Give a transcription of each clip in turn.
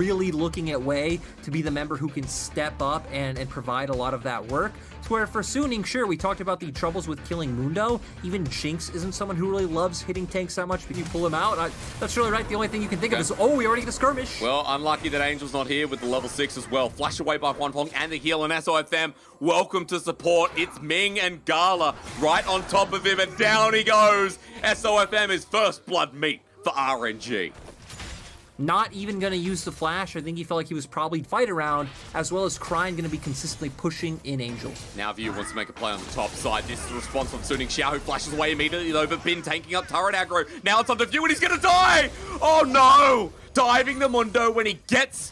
really looking at Wei to be the member who can step up and provide a lot of that work. To where for Suning, sure, we talked about the troubles with killing Mundo. Even Jinx isn't someone who really loves hitting tanks that much, but you pull him out. That's really right. The only thing you can think of is, oh, we already get a skirmish. Well, unlucky that Angel's not here with the level 6 as well. Flash away by Huanfeng and the heal on SOFM. Welcome to support. It's Ming and Gala right on top of him, and down he goes. SOFM is first blood meat for RNG. Not even going to use the flash. I think he felt like he was probably fight around, as well as Crying going to be consistently pushing in Angel. Now View wants to make a play on the top side. This is the response from Suning. Xiao, who flashes away immediately though, but Bin tanking up turret aggro. Now it's on to View and he's going to die! Oh no! Diving the Mundo when he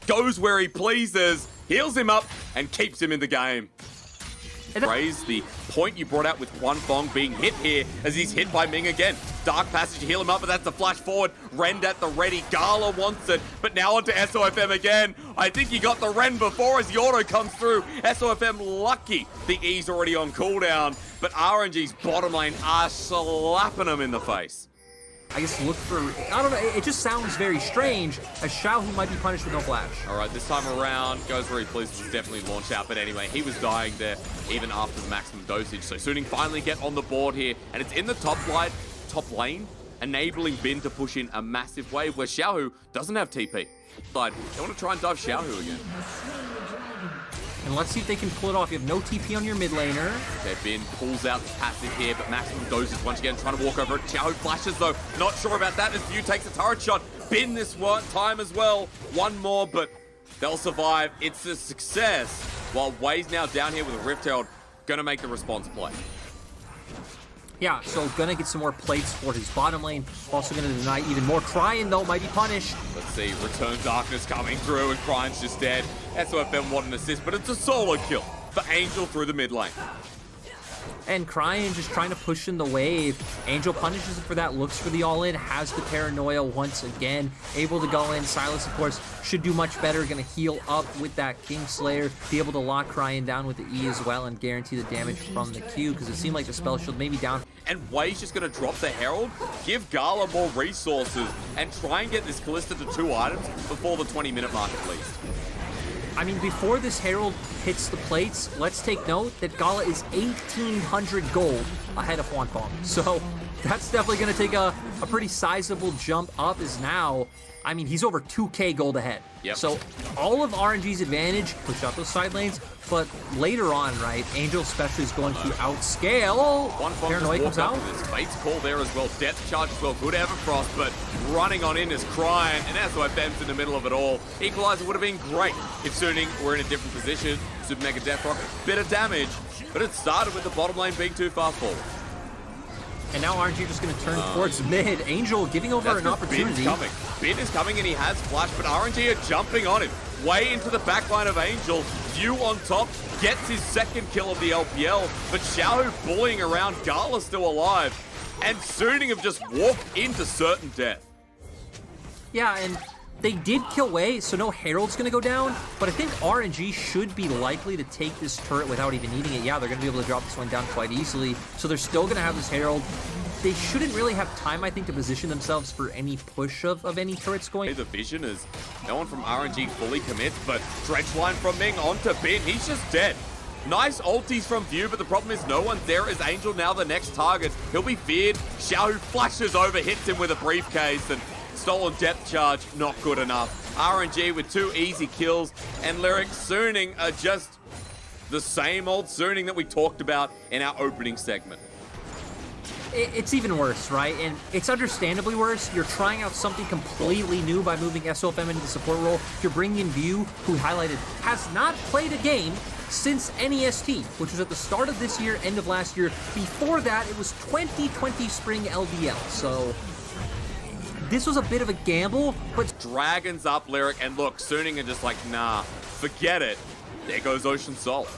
goes where he pleases, heals him up, and keeps him in the game. Praise the point you brought out with Huanfeng being hit here as he's hit by Ming again. Dark Passage, heal him up, but that's the flash forward. Rend at the ready. Gala wants it, but now onto SOFM again. I think he got the Rend before as the auto comes through. SOFM lucky the E's already on cooldown, but RNG's bottom lane are slapping him in the face. I guess look for, I don't know, it just sounds very strange as Xiao, who might be punished with no flash. All right, this time around, goes where he pleases, definitely launch out. But anyway, he was dying there even after the maximum dosage. So Suning finally get on the board here, and it's in the top lane, enabling Bin to push in a massive wave where Xiaohu doesn't have TP. But they want to try and dive Xiaohu again. And let's see if they can pull it off. You have no TP on your mid laner. Okay, Bin pulls out the passive here, but maximum dosage once again, trying to walk over it. Xiaohu flashes though, not sure about that as View takes a turret shot. Bin this one time as well. One more, but they'll survive. It's a success. While Wei's now down here with a Rift Herald, gonna make the response play. Yeah, so gonna get some more plates for his bottom lane. Also gonna deny even more. Crying though, might be punished. Let's see, Return Darkness coming through and Crying's just dead. SOFM want an assist, but it's a solo kill for Angel through the mid lane. And Crying just trying to push in the wave. Angel punishes him for that, looks for the all-in, has the paranoia once again. Able to go in. Silas, of course, should do much better. Gonna heal up with that Kingslayer. Be able to lock Crying down with the E as well and guarantee the damage from the Q, because it seemed like the spell shield may be down. And Wei's just gonna drop the Herald, give Gala more resources, and try and get this Kalista to 2 items before the 20-minute mark at least. I mean, before this Herald hits the plates, let's take note that Gala is 1,800 gold ahead of Huanfeng. So that's definitely going to take a pretty sizable jump up as now. I mean, he's over 2K gold ahead. Yep. So all of RNG's advantage, push out those side lanes, but later on, right, Angel especially is going to outscale. Paranoia comes out. Fate's call there as well. Depth charge as well. Good Everfrost, but running on in is Crying, and SOFM's in the middle of it all. Equalizer would have been great if Suning were in a different position. Super Mega Death Rock, bit of damage, but it started with the bottom lane being too far forward. And now RNG just going to turn towards mid. Angel giving over an opportunity. Bin is coming and he has flash, but RNG are jumping on him. Way into the backline of Angel. View on top, gets his second kill of the LPL, but Xiaohu bullying around. Gala still alive. And Suning have just walked into certain death. Yeah, and they did kill Wei, so no Herald's going to go down, but I think RNG should be likely to take this turret without even needing it. Yeah, they're going to be able to drop this one down quite easily, so they're still going to have this Herald. They shouldn't really have time, I think, to position themselves for any push of any turrets going. The vision is no one from RNG fully commits, but dredge line from Ming onto Bin. He's just dead. Nice ulties from View, but the problem is no one's there as Angel now the next target. He'll be feared. Xiao flashes over, hits him with a briefcase, and stolen depth charge, not good enough. RNG with 2 easy kills, and Lyric Suning are just the same old Suning that we talked about in our opening segment. It's even worse, right? And it's understandably worse. You're trying out something completely new by moving SOFM into the support role. You're bringing in View, who highlighted has not played a game since NEST, which was at the start of this year, end of last year. Before that, it was 2020 Spring LDL. So this was a bit of a gamble, but Dragons up, Lyric, and look, Suning are just like, nah, forget it. There goes Ocean Salt.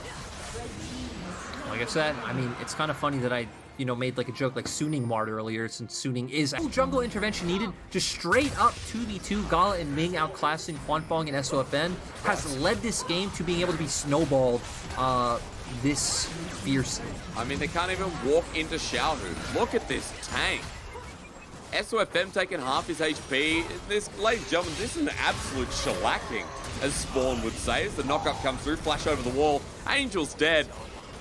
Like I said, I mean, it's kind of funny that I made like a joke like Suning Mart earlier, since Suning is jungle intervention needed. Just straight up 2v2, Gala and Ming outclassing Huanfeng and SOFN has led this game to being able to be snowballed this fiercely. I mean, they can't even walk into Xiaohu. Look at this tank. SOFM taking half his HP. This, ladies and gentlemen, this is an absolute shellacking, as Spawn would say, as the knockup comes through, flash over the wall. Angel's dead.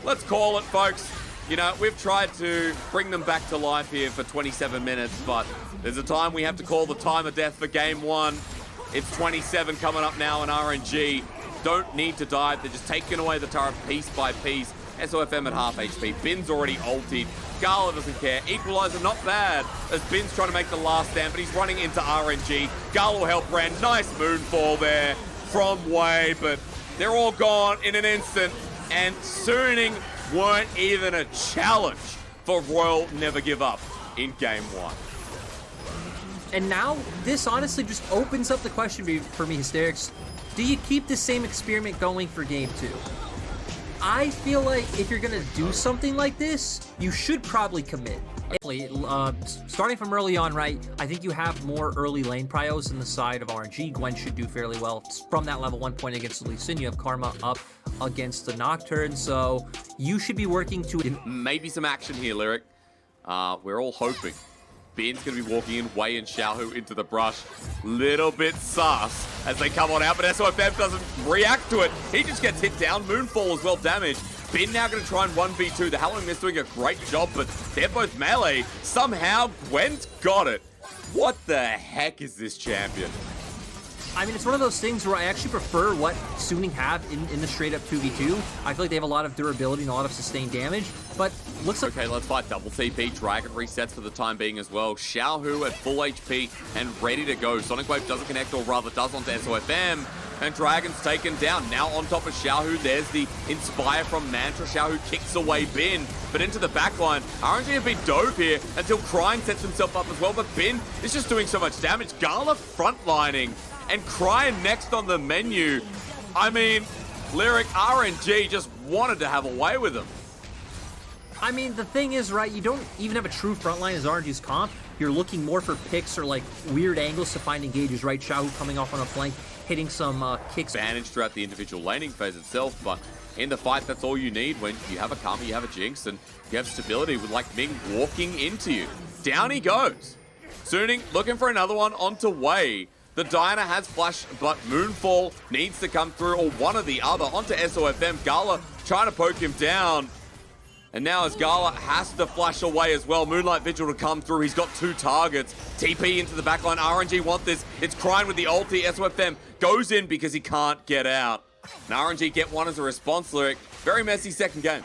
Let's call it, folks. You know, we've tried to bring them back to life here for 27 minutes, but there's a time we have to call the time of death for game one. It's 27 coming up now in RNG. Don't need to dive. They're just taking away the turret piece by piece. SOFM at half HP. Bin's already ultied. Gala doesn't care. Equalizer, not bad, as Bin's trying to make the last stand, but he's running into RNG. Gala will help Ren. Nice moonfall there from Way, but they're all gone in an instant. And Suning weren't even a challenge for Royal Never Give Up in game one. And now, this honestly just opens up the question for me, Hysterics. Do you keep the same experiment going for game two? I feel like if you're going to do something like this, you should probably commit. Starting from early on, right, I think you have more early lane prios in the side of RNG. Gwen should do fairly well from that level 1 point against the Lee Sin. You have Karma up against the Nocturne, so you should be working to... Maybe some action here, Lyric. We're all hoping. Bin's going to be walking in, Wei and Xiaohu into the brush. Little bit sus as they come on out, but SOFM doesn't react to it. He just gets hit down. Moonfall as well damaged. Bin now going to try and 1v2. The Halloween Mist doing a great job, but they're both melee. Somehow, Gwen's got it. What the heck is this champion? I mean, it's one of those things where I actually prefer what Suning have in the straight-up 2v2. I feel like they have a lot of durability and a lot of sustained damage, but looks like... Okay, let's fight double TP. Dragon resets for the time being as well. Xiaohu at full HP and ready to go. Sonic Wave doesn't connect, or rather does onto SOFM. And Dragon's taken down. Now on top of Xiaohu, there's the Inspire from Mantra. Xiaohu kicks away Bin, but into the backline. RNG have been dope here until Crying sets himself up as well, but Bin is just doing so much damage. Gala frontlining. And Crying next on the menu. I mean, Lyric, RNG just wanted to have a way with him. I mean, the thing is, right, you don't even have a true frontline as RNG's comp. You're looking more for picks or, like, weird angles to find engages, right? Xiaohu coming off on a flank, hitting some kicks. Advantage throughout the individual laning phase itself, but in the fight, that's all you need when you have a Karma, you have a Jinx, and you have stability with, like, Ming walking into you. Down he goes. Suning looking for another one onto Wei. The Diana has flash, but Moonfall needs to come through, or one or the other, onto SOFM. Gala trying to poke him down. And now as Gala has to flash away as well, Moonlight Vigil to come through. He's got 2 targets. TP into the backline. RNG want this. It's Crying with the ulti. SOFM goes in because he can't get out. And RNG get one as a response, Lyric. Very messy second game.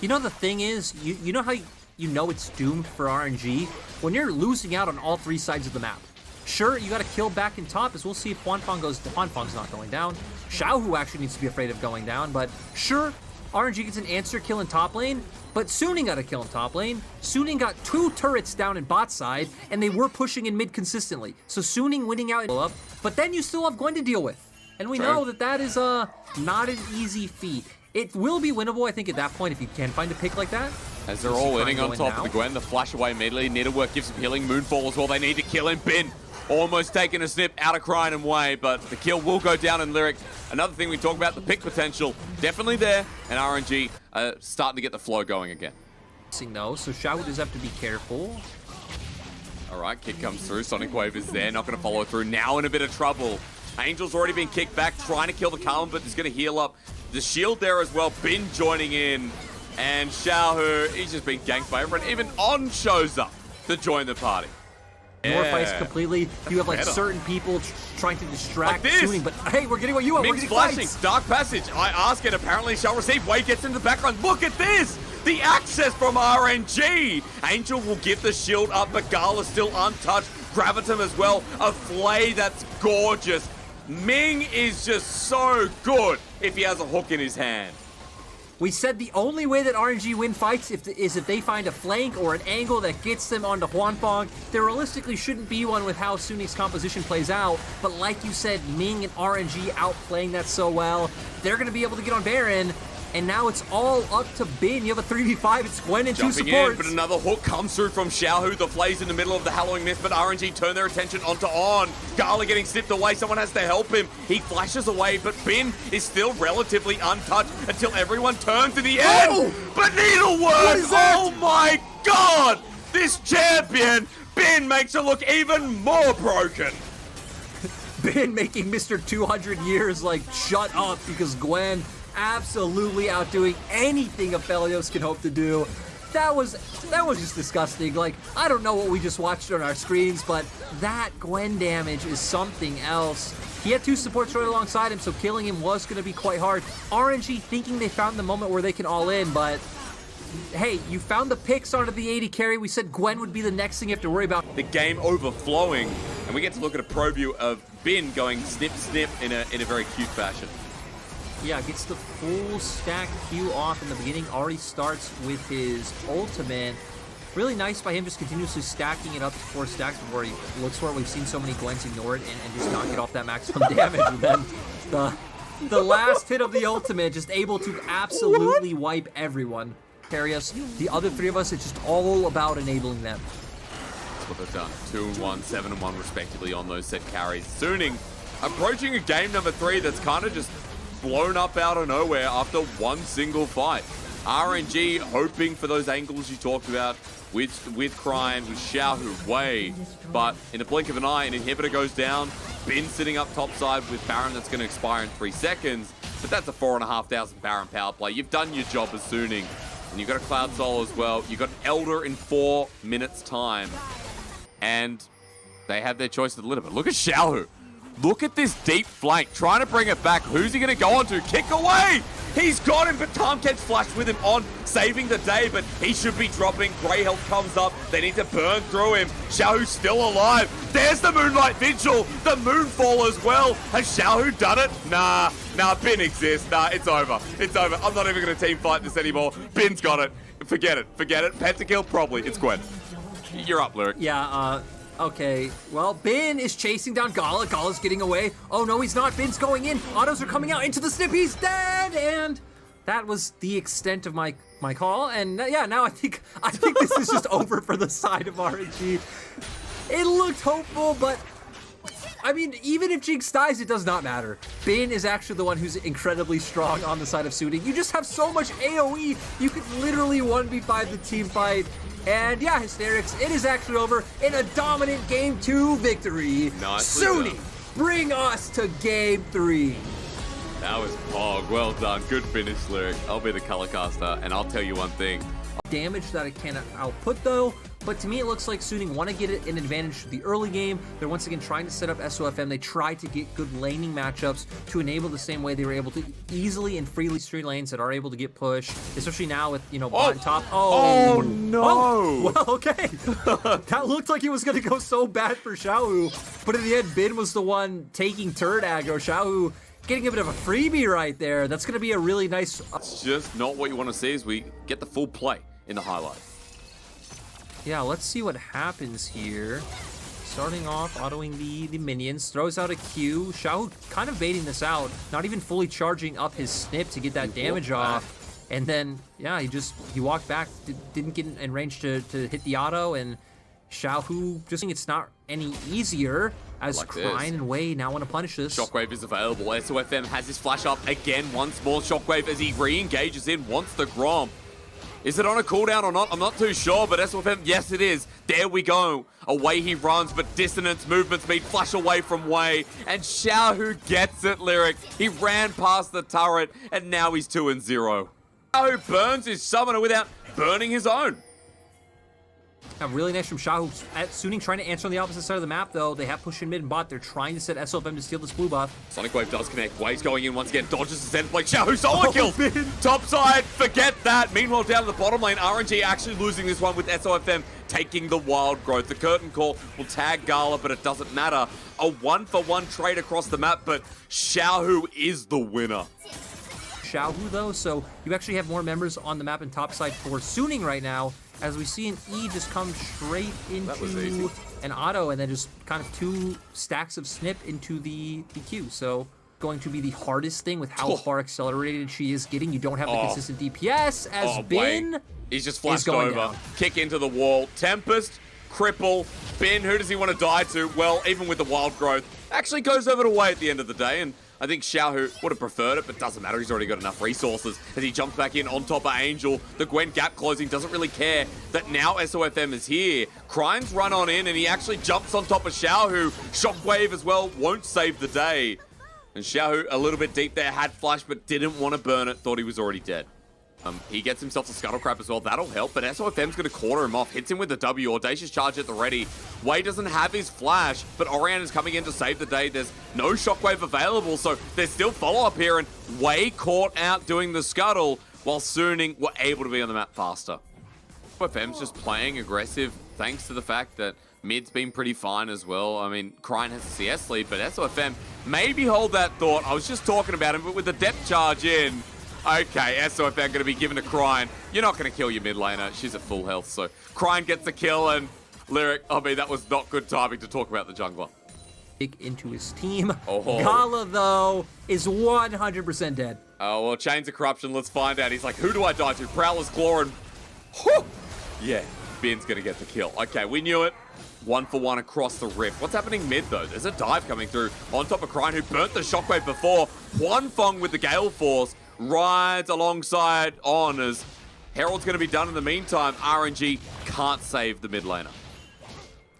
You know, the thing is, you know how you know it's doomed for RNG? When you're losing out on all 3 sides of the map. Sure, you got to kill back in top, as we'll see if Huanfeng goes... Huanfeng's not going down. Xiaohu actually needs to be afraid of going down, but sure, RNG gets an answer kill in top lane, but Suning got a kill in top lane. Suning got 2 turrets down in bot side, and they were pushing in mid consistently. So Suning winning out, but then you still have Gwen to deal with. And we know that is not an easy feat. It will be winnable, I think, at that point, if you can find a pick like that. As they're all winning on top of the Gwen, the flash away immediately. Needlework gives him healing. Moonfall as well. They need to kill him. Bin almost taking a snip out of Crying and Way, but the kill will go down in Lyric. Another thing we talk about, the pick potential, definitely there, and RNG starting to get the flow going again. Though, so Xiaohu does have to be careful. All right, kick comes through. Sonic Wave is there, not going to follow through. Now in a bit of trouble. Angel's already been kicked back, trying to kill the Karma, but he's going to heal up. The shield there as well. Bin joining in, and Xiaohu, he's just been ganked by everyone. Even On shows up to join the party. More fights completely. You have like certain people trying to distract like Suning, but hey, we're getting what you want. Ming's we're getting flashing. fights. Dark Passage. I ask it. Apparently shall receive. Wei gets into the background. Look at this. The access from RNG. Angel will give the shield up, but Gala's still untouched. Gravitum as well. A Flay that's gorgeous. Ming is just so good if he has a hook in his hand. We said the only way that RNG win fights is if they find a flank or an angle that gets them onto Huanfeng. There realistically shouldn't be one with how Suning's composition plays out, but like you said, Ming and RNG outplaying that so well. They're going to be able to get on Baron, and now it's all up to Bin. You have a 3v5, it's Gwen and 2 supports. But another hook comes through from Xiaohu. The Flay's in the middle of the Hallowing Mist, but RNG turn their attention onto On. Gala getting snipped away, someone has to help him. He flashes away, but Bin is still relatively untouched until everyone turns in the end. But Needlework, oh my god! this champion, Bin, makes it look even more broken. Bin making Mr. 200 years like shut up because Gwen absolutely outdoing anything Aphelios can hope to do. That was just disgusting. Like, I don't know what we just watched on our screens, but that Gwen damage is something else. He had 2 supports right alongside him, so killing him was going to be quite hard. RNG thinking they found the moment where they can all in, but hey, you found the picks onto the 80 carry. We said Gwen would be the next thing you have to worry about. The game overflowing, and we get to look at a pro view of Bin going snip snip in a very cute fashion. Yeah, gets the full stack Q off in the beginning. Already starts with his ultimate. Really nice by him just continuously stacking it up to 4 stacks before he looks for it. We've seen so many Gwens ignore it and just not get off that maximum damage. And then the last hit of the ultimate, just able to absolutely wipe everyone. Carry us. The other 3 of us, it's just all about enabling them. That's what they've done. 2-1, 7-1 respectively on those set carries. SUNING approaching a game number 3 that's kind of just blown up out of nowhere after one single fight. RNG hoping for those angles you talked about with Crime, with Xiaohu Wei, but in the blink of an eye, an inhibitor goes down. Bin sitting up topside with Baron that's going to expire in 3 seconds, but that's a 4,500 Baron power play. You've done your job as SUNING, and you've got a Cloud Soul as well. You've got Elder in 4 minutes time, and they have their choice of the limit. Look at Xiaohu. Look at this deep flank, trying to bring it back. Who's he going to go on to? Kick away! He's got him, but Tamken's flashed with him on, saving the day, but he should be dropping. Grey health comes up. They need to burn through him. Xiaohu's still alive. There's the Moonlight Vigil, the Moonfall as well. Has Xiaohu done it? Nah, Bin exists. Nah, it's over. It's over. I'm not even going to team fight this anymore. Bin's got it. Forget it. Pentakill, probably. It's Gwen. You're up, Lyric. Yeah, okay, well, Bin is chasing down Gala. Gala's getting away. Oh, no, he's not. Bin's going in. Autos are coming out into the snip. He's dead, and that was the extent of my call. And yeah, now I think this is just over for the side of RNG. It looked hopeful, but I mean, even if Jinx dies, it does not matter. Bin is actually the one who's incredibly strong on the side of SUNING. You just have so much AoE. You could literally 1v5 the team fight. And yeah, Hysterics, it is actually over in a dominant Game 2 victory. SUNING, bring us to Game 3. That was Pog. Well done. Good finish, Lyric. I'll be the color caster, and I'll tell you one thing. Damage that it cannot output, though. But to me, it looks like SUNING want to get it an advantage to the early game. They're once again trying to set up SOFM. They try to get good laning matchups to enable the same way they were able to easily and freely stream lanes that are able to get pushed, especially now with, you know, bot top. Oh, no. Oh, well, okay. That looked like it was going to go so bad for Xiaohu. But in the end, Bin was the one taking turret aggro. Xiaohu getting a bit of a freebie right there. That's going to be a really nice... It's just not what you want to see as we get the full play in the highlight. Yeah, let's see what happens here. Starting off, autoing the minions, throws out a Q. Xiaohu kind of baiting this out, not even fully charging up his snip to get that damage off. And then, yeah, he walked back, didn't get in range to hit the auto, and Xiaohu just think it's not any easier as Krine and Wei now want to punish this. Shockwave is available. SOFM has his flash up again once more. Shockwave as he re-engages in, wants the Grom. Is it on a cooldown or not? I'm not too sure, but SOFM, yes it is. There we go. Away he runs, but dissonance movement speed, flash away from Wei. And Xiaohu gets it, Lyric. He ran past the turret, and now he's 2-0. Xiaohu burns his summoner without burning his own. Really nice from Xiaohu. SUNING trying to answer on the opposite side of the map, though. They have pushed in mid and bot. They're trying to set SOFM to steal this blue buff. Sonic Wave does connect. Wei's going in once again. Dodges the center plate. Xiaohu solo kill. Top side. Forget that. Meanwhile, down to the bottom lane, RNG actually losing this one with SOFM taking the wild growth. The curtain call will tag Gala, but it doesn't matter. A 1-for-1 trade across the map, but Xiaohu is the winner. Xiaohu, though, so you actually have more members on the map and top side for SUNING right now, as we see an E just come straight into an auto and then just kind of 2 stacks of snip into the Q. So going to be the hardest thing with how far accelerated she is getting. You don't have the consistent DPS as Bin he's just flashed going over. down. Kick into the wall. Tempest, cripple, Bin, who does he want to die to? Well, even with the wild growth, actually goes over to Wei at the end of the day, and I think Xiaohu would have preferred it, but doesn't matter. He's already got enough resources as he jumps back in on top of Angel. The Gwen gap closing, doesn't really care that now SOFM is here. Krine's run on in, and he actually jumps on top of Xiaohu. Shockwave as well won't save the day. And Xiaohu, a little bit deep there, had flash, but didn't want to burn it, thought he was already dead. He gets himself a Scuttle Crab as well. That'll help, but SOFM's going to corner him off. Hits him with the W. Audacious charge at the ready. Wei doesn't have his flash, but Orion is coming in to save the day. There's no Shockwave available, so there's still follow-up here, and Wei caught out doing the Scuttle, while Suning were able to be on the map faster. SOFM's just playing aggressive, thanks to the fact that mid's been pretty fine as well. I mean, Krine has a CS lead, but SOFM maybe hold that thought. I was just talking about him, but with the depth charge in, okay, SOFM going to be given to Krine. You're not going to kill your mid laner. She's at full health, so Krine gets the kill, and Lyric, I mean, that was not good timing to talk about the jungler. Into his team. Oh. Gala, though, is 100% dead. Oh, well, Chains of Corruption, let's find out. He's like, who do I die to? Prowler's Claw, and whew, yeah, Ben's going to get the kill. Okay, we knew it. 1-for-1 across the rift. What's happening mid, though? There's a dive coming through on top of Krine, who burnt the Shockwave before. Huanfeng with the Gale Force rides alongside on as Herald's going to be done in the meantime. RNG can't save the mid laner.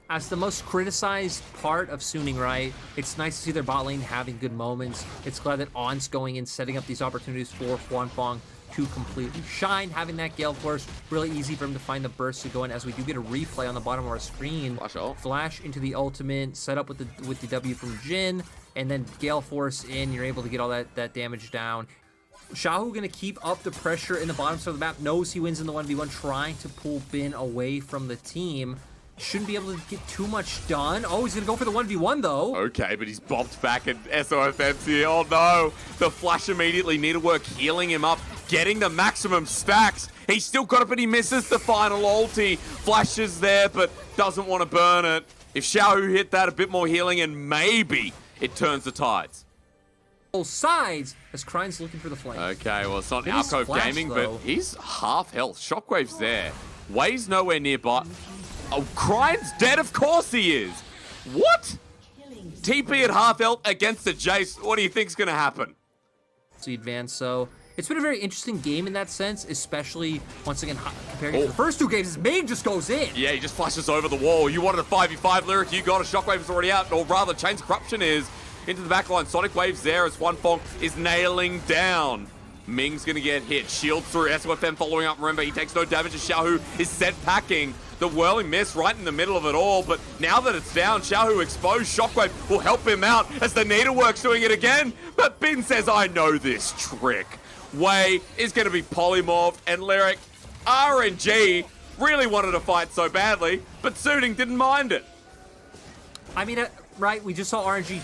As the most criticized part of Suning, right? It's nice to see their bot lane having good moments. It's glad that On's going in, setting up these opportunities for Huanfeng to completely shine. Having that Gale Force, really easy for him to find the burst to go in, as we do get a replay on the bottom of our screen. Flash into the ultimate, set up with the W from Jhin, and then Gale Force in. You're able to get all that damage down. Xiaohu gonna keep up the pressure in the bottom side of the map, knows he wins in the 1v1, trying to pull Bin away from the team. Shouldn't be able to get too much done. Oh, he's gonna go for the 1v1 though. Okay, but he's bopped back at SOFM's here. Oh no, the flash immediately, Needlework healing him up, getting the maximum stacks. He's still got it, but he misses the final ulti. Flash is there, but doesn't want to burn it. If Xiaohu hit that, a bit more healing, and maybe it turns the tides. Both sides, as Krine's looking for the flame. Okay, well, it's not Alcove Gaming, but he's half health. Shockwave's there. Wei's nowhere nearby. Oh, Krine's dead? Of course he is. What? TP at half health against the Jace. What do you think's going to happen? So you advance, so it's been a very interesting game in that sense, especially, once again, compared to the first two games. His main just goes in. Yeah, he just flashes over the wall. You wanted a 5v5, Lyric. You got a Shockwave is already out, or rather, Chains of Corruption is. Into the backline, Sonic Wave's there as Huanfeng is nailing down. Ming's gonna get hit, shield through, SOFM following up, remember he takes no damage as Xiaohu is set packing. The whirling miss right in the middle of it all, but now that it's down, Xiaohu exposed, Shockwave will help him out as the Needlework's doing it again, but Bin says, I know this trick. Wei is gonna be polymorphed, and Lyric, RNG really wanted to fight so badly, but Suning didn't mind it. I mean, right, we just saw RNG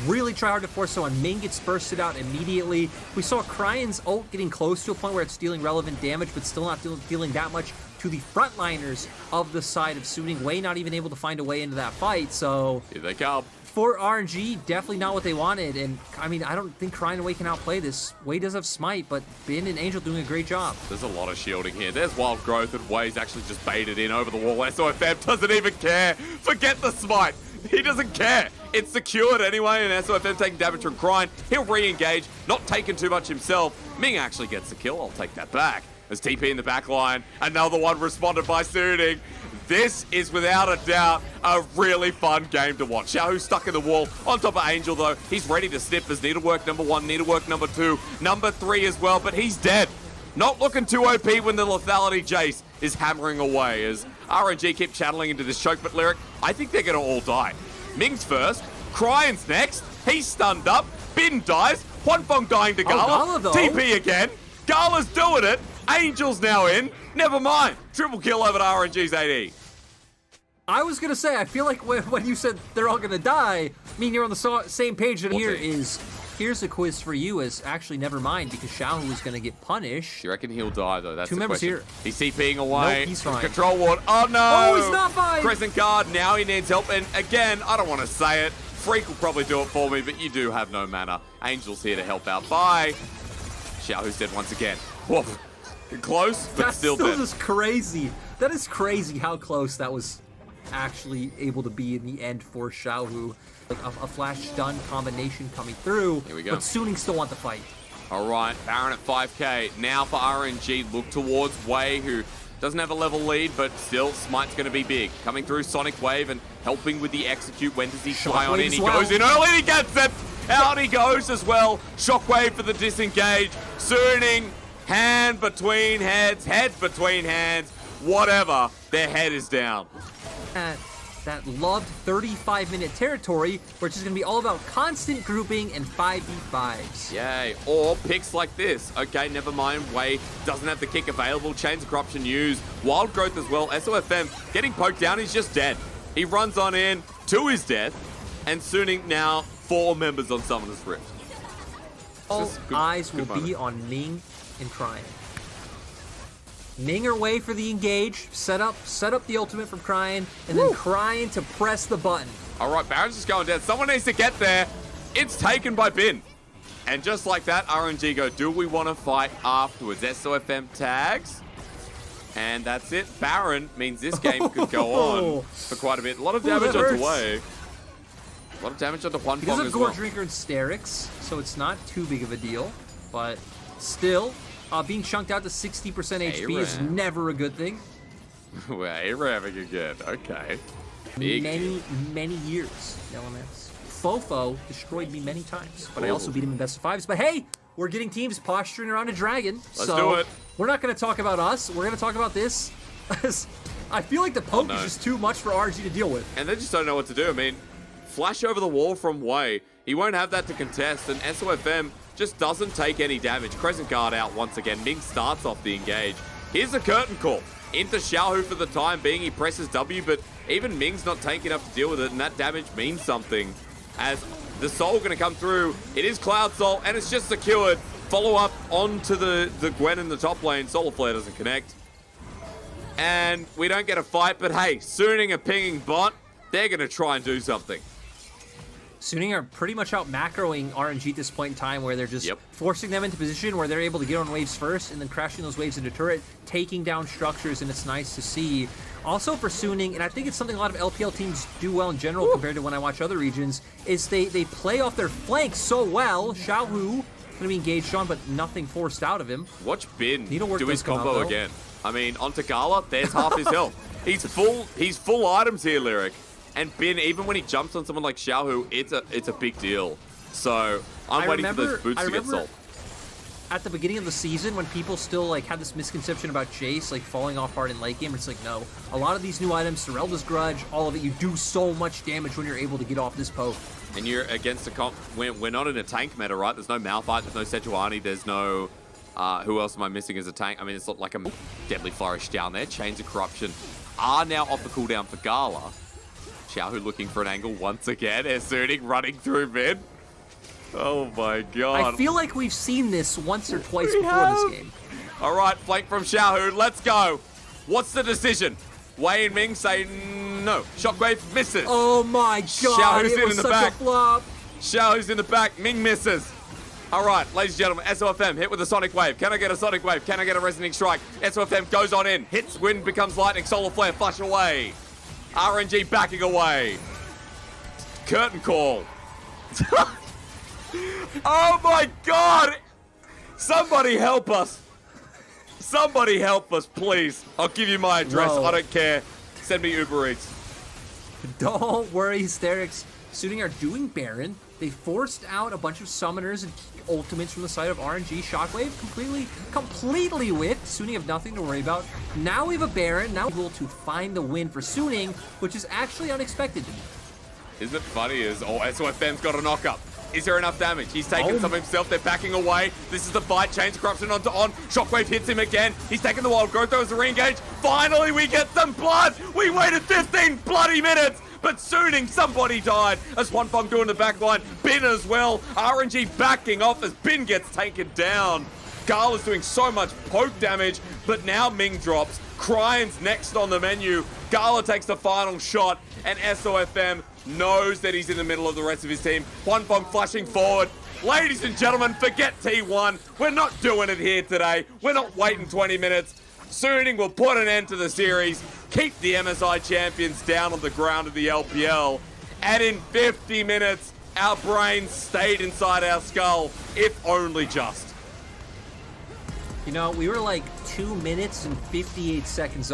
really try hard to force someone. Ming gets bursted out immediately. We saw Krine's ult getting close to a point where it's dealing relevant damage, but still not dealing that much to the frontliners of the side of Suning. Wei not even able to find a way into that fight, so here they come. For RNG, definitely not what they wanted, and I mean, I don't think Krine and Wei can outplay this. Wei does have Smite, but Bin and Angel doing a great job. There's a lot of shielding here. There's Wild Growth, and Wei's actually just baited in over the wall. SOFM doesn't even care. Forget the Smite. He doesn't care. It's secured anyway, and SOFM taking damage from Krine. He'll re-engage, not taking too much himself. Ming actually gets the kill. I'll take that back. There's TP in the back line. Another one responded by Suning. This is without a doubt a really fun game to watch. Xiaohu stuck in the wall on top of Angel though. He's ready to snip as Needlework number 1, Needlework number 2, number 3 as well, but he's dead. Not looking too OP when the lethality Jace is hammering away as RNG keep channeling into this choke, but Lyric, I think they're gonna all die. Ming's first, Krine's next, he's stunned up, Bin dies, Huanfeng dying to Gala, TP again, Gala's doing it, Angel's now in, never mind, triple kill over to RNG's AD. I was gonna say, I feel like when you said they're all gonna die, I mean, you're on the same page, and here's a quiz for you, is actually never mind, because Xiaohu is gonna get punished. You reckon he'll die though? That's two the members question. here. He's TPing away. Nope, he's fine. Control ward. Oh no! Oh, he's not fine! Crescent guard, now he needs help, and again, I don't want to say it, Freak will probably do it for me, but you do have no mana. Angel's here to help out. Bye! Xiaohu's dead once again. Woof. Close, but still dead. That is crazy. That is crazy how close that was actually able to be in the end for Xiaohu. like a flash stun combination coming through. Here we go. But Suning still want the fight. All right, Baron at 5k. Now for RNG, look towards Wei, who doesn't have a level lead, but still, Smite's going to be big. Coming through Sonic Wave and helping with the execute. When does he fly on in? He goes in early, he gets it! Out he goes as well. Shockwave for the disengage. Suning, hand between heads, head between hands, whatever. Their head is down. That loved 35-minute territory, where it's just going to be all about constant grouping and 5v5s. Yay. Or picks like this. Okay, never mind. Wei doesn't have the kick available. Chains of Corruption used. Wild Growth as well. SOFM getting poked down. He's just dead. He runs on in to his death. And Suning now 4 members on Summoner's Rift. All eyes will be on Ming and Cryan. Ming are way for the engage, set up the ultimate from Cryan, and then Cryan to press the button. All right, Baron's just going down. Someone needs to get there. It's taken by Bin. And just like that, RNG go, do we want to fight afterwards? SOFM tags. And that's it. Baron means this game could go on for quite a bit. A lot of damage onto Wei. A lot of damage onto Huanfeng as well. Because of Gore Drinker and Sterix, so it's not too big of a deal. But still, being chunked out to 60% HP is never a good thing. Well, A-Ram again. Okay. Big. Many years, elements. Fofo destroyed me many times, but I also beat him in best of fives. But hey, we're getting teams posturing around a dragon. Let's do it. We're not going to talk about us. We're going to talk about this. I feel like the poke is just too much for RNG to deal with. And they just don't know what to do. I mean, flash over the wall from Wei. He won't have that to contest, and SOFM just doesn't take any damage. Crescent Guard out once again. Ming starts off the engage. Here's a curtain call. Into Xiaohu for the time being. He presses W, but even Ming's not tanky enough to deal with it, and that damage means something. As the Soul going to come through. It is Cloud Soul, and it's just secured. Follow up onto the Gwen in the top lane. Solar Flare doesn't connect. And we don't get a fight, but hey, Suning a pinging bot. They're going to try and do something. Suning are pretty much out macroing RNG at this point in time, where they're just forcing them into position where they're able to get on waves first and then crashing those waves into turret, taking down structures, and it's nice to see. Also for Suning, and I think it's something a lot of LPL teams do well in general compared to when I watch other regions, is they play off their flanks so well. Xiaohu going to be engaged on, but nothing forced out of him. Watch Bin do his combo again. I mean, onto Gala, there's half his health. He's full items here, Lyric. And Bin, even when he jumps on someone like Xiaohu, it's a big deal. So I'm waiting for those boots to get sold. At the beginning of the season, when people still had this misconception about Jace falling off hard in late game, it's like, no, a lot of these new items, Serelda's Grudge, all of it, you do so much damage when you're able to get off this poke. And you're against a comp. We're not in a tank meta, right? There's no Malphite, there's no Sejuani, there's no. Who else am I missing as a tank? I mean, it's like a Deadly Flourish down there. Chains of Corruption are now off the cooldown for Gala. Xiaohu looking for an angle once again. SUNING running through mid. Oh my god. I feel like we've seen this once or twice before this game. All right, flank from Xiaohu. Let's go. What's the decision? Wei and Ming say no. Shockwave misses. Oh my god. Xiaohu's in the back. Flop. Xiaohu's in the back. Ming misses. All right, ladies and gentlemen, SOFM hit with a Sonic Wave. Can I get a Sonic Wave? Can I get a Resonating Strike? SOFM goes on in. Hits, wind becomes lightning. Solar Flare, flash away. RNG backing away. Curtain call. Oh my god! Somebody help us. Somebody help us, please. I'll give you my address. I don't care. Send me Uber Eats. Don't worry, Sterix. Suning are doing Baron. They forced out a bunch of summoners and ultimates from the side of RNG. Shockwave completely whiffed. Suning have nothing to worry about. Now we have a Baron. Now we're able to find the win for Suning, which is actually unexpected to me. Isn't it funny is, SOFM's got a knock-up. Is there enough damage? He's taken some himself. They're backing away. This is the fight. Chains of Corruption onto On. Shockwave hits him again. He's taken the Wild Growth. There was a re-engage. Finally, we get some blood. We waited 15 bloody minutes. But Suning, somebody died as Huanfeng doing the backline. Bin as well. RNG backing off as Bin gets taken down. Gala's doing so much poke damage, but now Ming drops. Cryan's next on the menu. Gala takes the final shot, and SOFM knows that he's in the middle of the rest of his team. Huanfeng flashing forward. Ladies and gentlemen, forget T1. We're not doing it here today. We're not waiting 20 minutes. Suning will put an end to the series, keep the MSI champions down on the ground of the LPL, And in 50 minutes, our brains stayed inside our skull, if only just. You know, we were like 2 minutes and 58 seconds